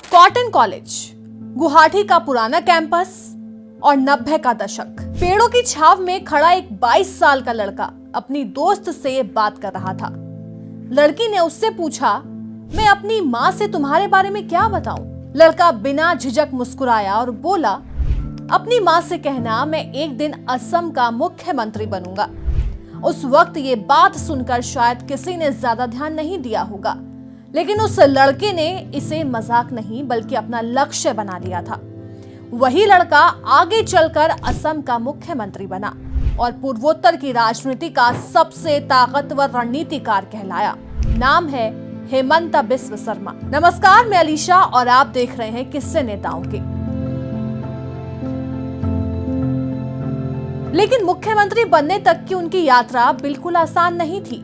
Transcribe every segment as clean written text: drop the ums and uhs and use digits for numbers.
Cotton college, Guwahati का पुराना campus और 90 का दशक। पेड़ों की छाव में खड़ा एक 22 साल का लड़का अपनी दोस्त से बात कर रहा था। लड़की ने उससे पूछा, मैं अपनी माँ से तुम्हारे बारे में क्या बताऊं? लड़का बिना झिझक मुस्कुराया और बोला, अपनी माँ से कहना मैं एक दिन असम का मुख्यमंत्री बनूंगा। उस वक्त ये बात सुनकर शायद किसी ने ज्यादा ध्यान नहीं दिया होगा, लेकिन उस लड़के ने इसे मजाक नहीं बल्कि अपना लक्ष्य बना लिया था। वही लड़का आगे चलकर असम का मुख्यमंत्री बना और पूर्वोत्तर की राजनीति का सबसे ताकतवर रणनीतिकार कहलाया। नाम है हेमंत बिस्व शर्मा। नमस्कार, मैं अलीशा और आप देख रहे हैं किस्से नेताओं के। लेकिन मुख्यमंत्री बनने तक की उनकी यात्रा बिल्कुल आसान नहीं थी।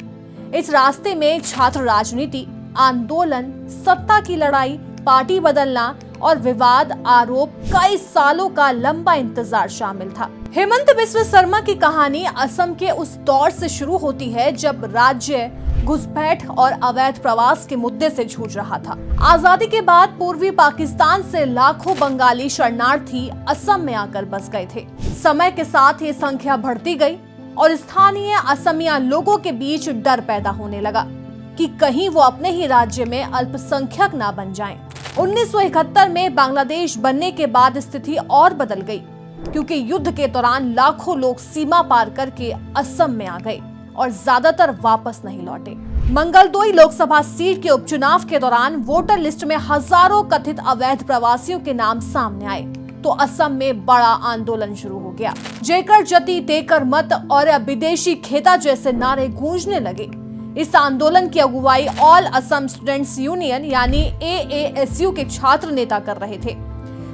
इस रास्ते में छात्र राजनीति, आंदोलन, सत्ता की लड़ाई, पार्टी बदलना और विवाद, आरोप, कई सालों का लंबा इंतजार शामिल था। हेमंत बिस्व शर्मा की कहानी असम के उस दौर से शुरू होती है जब राज्य घुसपैठ और अवैध प्रवास के मुद्दे से जूझ रहा था। आजादी के बाद पूर्वी पाकिस्तान से लाखों बंगाली शरणार्थी असम में आकर बस गए थे। समय के साथ ये संख्या बढ़ती गई और स्थानीय असमिया लोगों के बीच डर पैदा होने लगा कि कहीं वो अपने ही राज्य में अल्पसंख्यक ना बन जाएं। 1971 में बांग्लादेश बनने के बाद स्थिति और बदल गई, क्योंकि युद्ध के दौरान लाखों लोग सीमा पार करके असम में आ गए और ज्यादातर वापस नहीं लौटे। मंगलदोई लोकसभा सीट के उपचुनाव के दौरान वोटर लिस्ट में हजारों कथित अवैध प्रवासियों के नाम सामने आए तो असम में बड़ा आंदोलन शुरू हो गया। जेकर जति तेकर मत और विदेशी खेता जैसे नारे गूंजने लगे। इस आंदोलन की अगुवाई ऑल असम स्टूडेंट्स यूनियन यानी AASU के छात्र नेता कर रहे थे।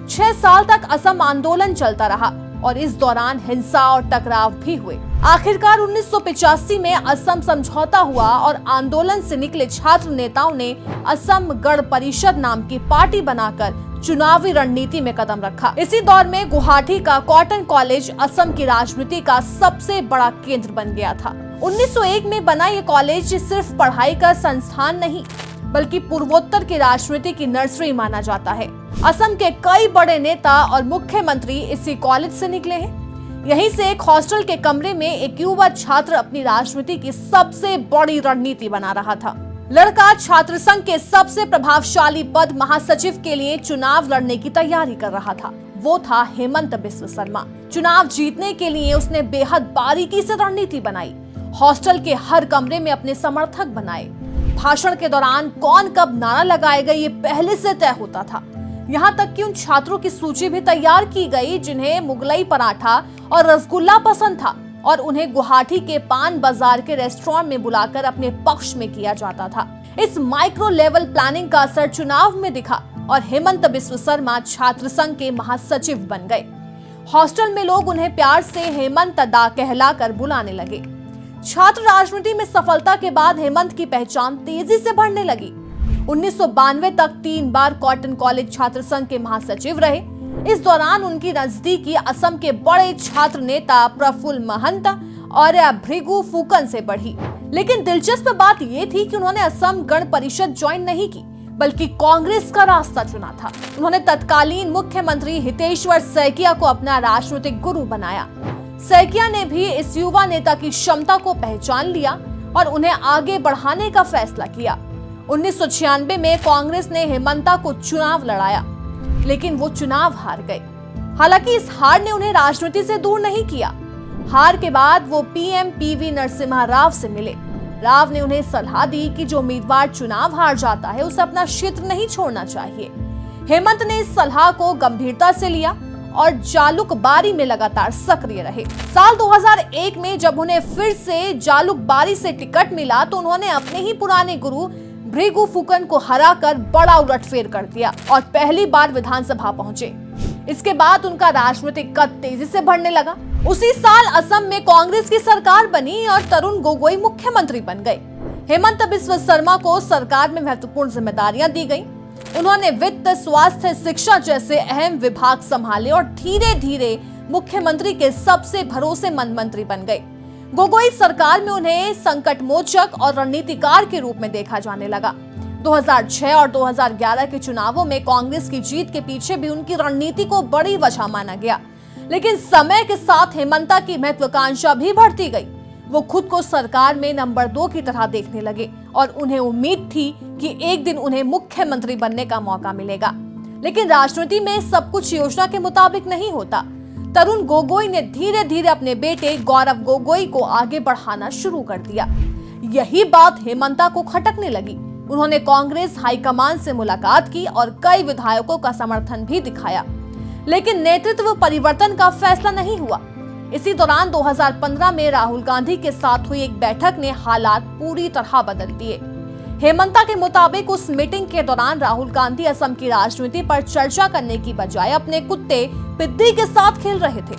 6 साल तक असम आंदोलन चलता रहा और इस दौरान हिंसा और टकराव भी हुए। आखिरकार 1985 में असम समझौता हुआ और आंदोलन से निकले छात्र नेताओं ने असम गण परिषद नाम की पार्टी बनाकर चुनावी रणनीति में कदम रखा। इसी दौर में गुवाहाटी का कॉटन कॉलेज असम की राजनीति का सबसे बड़ा केंद्र बन गया था। 1901 में बना ये कॉलेज सिर्फ पढ़ाई का संस्थान नहीं बल्कि पूर्वोत्तर की राजनीति की नर्सरी माना जाता है। असम के कई बड़े नेता और मुख्यमंत्री इसी कॉलेज से निकले हैं। यहीं से एक हॉस्टल के कमरे में एक युवा छात्र अपनी राजनीति की सबसे बड़ी रणनीति बना रहा था। लड़का छात्र संघ के सबसे प्रभावशाली पद महासचिव के लिए चुनाव लड़ने की तैयारी कर रहा था। वो था हेमंत बिस्व शर्मा। चुनाव जीतने के लिए उसने बेहद बारीकी से रणनीति बनाई। हॉस्टल के हर कमरे में अपने समर्थक बनाए। भाषण के दौरान कौन कब नारा लगाएगा ये पहले से तय होता था। यहाँ तक कि उन छात्रों की सूची भी तैयार की गई जिन्हें मुगलई पराठा और रसगुल्ला पसंद था और उन्हें गुवाहाटी के पान बाजार के रेस्टोरेंट में बुलाकर अपने पक्ष में किया जाता था। इस माइक्रो लेवल प्लानिंग का असर चुनाव में दिखा और हेमंत बिस्व शर्मा छात्र संघ के महासचिव बन गए। हॉस्टल में लोग उन्हें प्यार से हेमंत दा कहलाकर बुलाने लगे। छात्र राजनीति में सफलता के बाद हेमंत की पहचान तेजी से बढ़ने लगी। 1992 तक 3 बार कॉटन कॉलेज छात्र संघ के महासचिव रहे। इस दौरान उनकी नजदीकी असम के बड़े छात्र नेता प्रफुल्ल महंत और भृगु फुकन से बढ़ी। लेकिन दिलचस्प बात यह थी कि उन्होंने असम गण परिषद ज्वाइन नहीं की बल्कि कांग्रेस का रास्ता चुना था। उन्होंने तत्कालीन मुख्यमंत्री हितेश्वर सैकिया को अपना राजनीतिक गुरु बनाया। सैकिया ने भी इस युवा नेता की क्षमता को पहचान लिया और उन्हें आगे बढ़ाने का फैसला किया। 1996 में कांग्रेस ने हेमंता को चुनाव लड़ाया, लेकिन वो चुनाव हार गए। हालांकि इस हार ने उन्हें राजनीति से दूर नहीं किया। हार के बाद वो PM PV नरसिम्हा राव से मिले। राव ने उन्हें सलाह दी कि जो उम्मीदवार चुनाव हार जाता है उसे अपना क्षेत्र नहीं छोड़ना चाहिए। हेमंत ने इस सलाह को गंभीरता से लिया और जालुकबारी में लगातार सक्रिय रहे। साल 2001 में जब उन्हें फिर से जालुकबारी से टिकट मिला तो उन्होंने अपने ही पुराने गुरु भृगु फुकन को हराकर बड़ा उलटफेर कर दिया और पहली बार विधानसभा पहुंचे। इसके बाद उनका राजनीतिक कद तेजी से बढ़ने लगा। उसी साल असम में कांग्रेस की सरकार बनी और तरुण गोगोई मुख्यमंत्री बन गए। हेमंत बिस्व शर्मा को सरकार में महत्वपूर्ण जिम्मेदारियां दी गई। उन्होंने वित्त, स्वास्थ्य, शिक्षा जैसे अहम विभाग संभाले और धीरे धीरे मुख्यमंत्री के सबसे भरोसेमंद मंत्री बन गए। गोगोई सरकार में उन्हें संकट मोचक और रणनीतिकार के रूप में देखा जाने लगा। 2006 और 2011 के चुनावों में कांग्रेस की जीत के पीछे भी उनकी रणनीति को बड़ी वजह माना गया। लेकिन समय के साथ हेमंता की महत्वाकांक्षा भी बढ़ती गई। वो खुद को सरकार में नंबर 2 की तरह देखने लगे और उन्हें उम्मीद थी कि एक दिन उन्हें मुख्यमंत्री बनने का मौका मिलेगा। लेकिन राजनीति में सब कुछ योजना के मुताबिक नहीं होता। तरुण गोगोई ने धीरे धीरे अपने बेटे गौरव गोगोई को आगे बढ़ाना शुरू कर दिया। यही बात हेमंता को खटकने लगी। उन्होंने कांग्रेस हाईकमान से मुलाकात की और कई विधायकों का समर्थन भी दिखाया, लेकिन नेतृत्व परिवर्तन का फैसला नहीं हुआ। इसी दौरान 2015 में राहुल गांधी के साथ हुई एक बैठक ने हालात पूरी तरह बदल दिए। हेमंता के मुताबिक उस मीटिंग के दौरान राहुल गांधी असम की राजनीति पर चर्चा करने की बजाय अपने कुत्ते पिद्दी के साथ खेल रहे थे।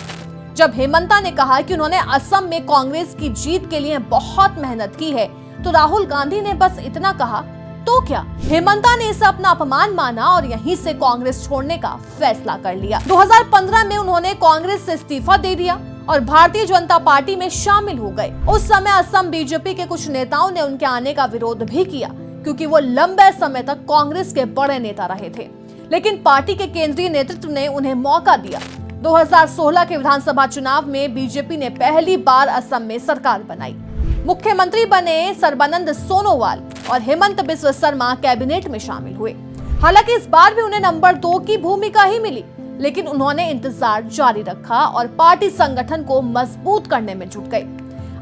जब हेमंता ने कहा कि उन्होंने असम में कांग्रेस की जीत के लिए बहुत मेहनत की है, तो राहुल गांधी ने बस इतना कहा तो क्या। हेमंता ने इसे अपना अपमान माना और यहीं से कांग्रेस छोड़ने का फैसला कर लिया। 2015 में उन्होंने कांग्रेस से इस्तीफा दे दिया और भारतीय जनता पार्टी में शामिल हो गए। उस समय असम बीजेपी के कुछ नेताओं ने उनके आने का विरोध भी किया, क्योंकि वो लंबे समय तक कांग्रेस के बड़े नेता रहे थे। लेकिन पार्टी के केंद्रीय नेतृत्व ने उन्हें मौका दिया। 2016 के विधानसभा चुनाव में बीजेपी ने पहली बार असम में सरकार बनाई। मुख्यमंत्री बने सर्बानंद सोनोवाल और हेमंत बिस्व शर्मा कैबिनेट में शामिल हुए। हालांकि इस बार भी उन्हें नंबर 2 की भूमिका ही मिली, लेकिन उन्होंने इंतजार जारी रखा और पार्टी संगठन को मजबूत करने में जुट गए।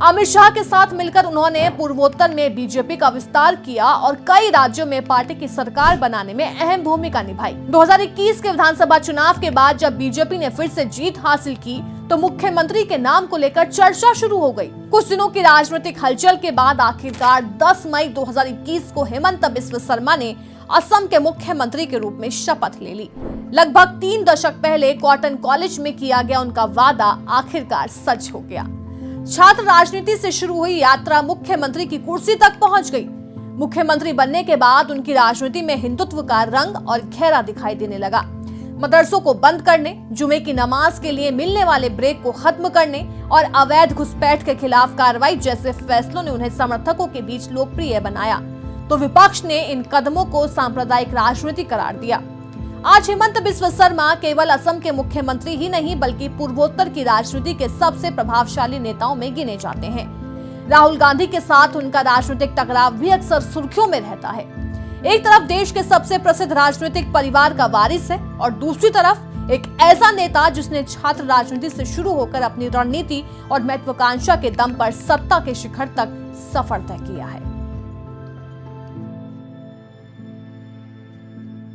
अमित शाह के साथ मिलकर उन्होंने पूर्वोत्तर में बीजेपी का विस्तार किया और कई राज्यों में पार्टी की सरकार बनाने में अहम भूमिका निभाई। 2021 के विधानसभा चुनाव के बाद जब बीजेपी ने फिर से जीत हासिल की, तो मुख्यमंत्री के नाम को लेकर चर्चा शुरू हो गई। कुछ दिनों की राजनीतिक हलचल के बाद आखिरकार 10 मई 2021 को हेमंत बिस्व शर्मा ने असम के मुख्यमंत्री के रूप में शपथ ले ली। लगभग 3 दशक पहले कॉटन कॉलेज में किया गया उनका वादा आखिरकार सच हो गया। छात्र राजनीति से शुरू हुई यात्रा मुख्यमंत्री की कुर्सी तक पहुंच गई। मुख्यमंत्री बनने के बाद उनकी राजनीति में हिंदुत्व का रंग और घेरा दिखाई देने लगा। मदरसों को बंद करने, जुमे की नमाज के लिए मिलने वाले ब्रेक को खत्म करने और अवैध घुसपैठ के खिलाफ कार्रवाई जैसे फैसलों ने उन्हें समर्थकों के बीच लोकप्रिय बनाया, तो विपक्ष ने इन कदमों को सांप्रदायिक राजनीति करार दिया। आज हेमंत बिस्व शर्मा केवल असम के मुख्यमंत्री ही नहीं, बल्कि पूर्वोत्तर की राजनीति के सबसे प्रभावशाली नेताओं में गिने जाते हैं। राहुल गांधी के साथ उनका राजनीतिक टकराव भी अक्सर सुर्खियों में रहता है। एक तरफ देश के सबसे प्रसिद्ध राजनीतिक परिवार का वारिस है और दूसरी तरफ एक ऐसा नेता जिसने छात्र राजनीति से शुरू होकर अपनी रणनीति और महत्वाकांक्षा के दम पर सत्ता के शिखर तक सफर तय किया है।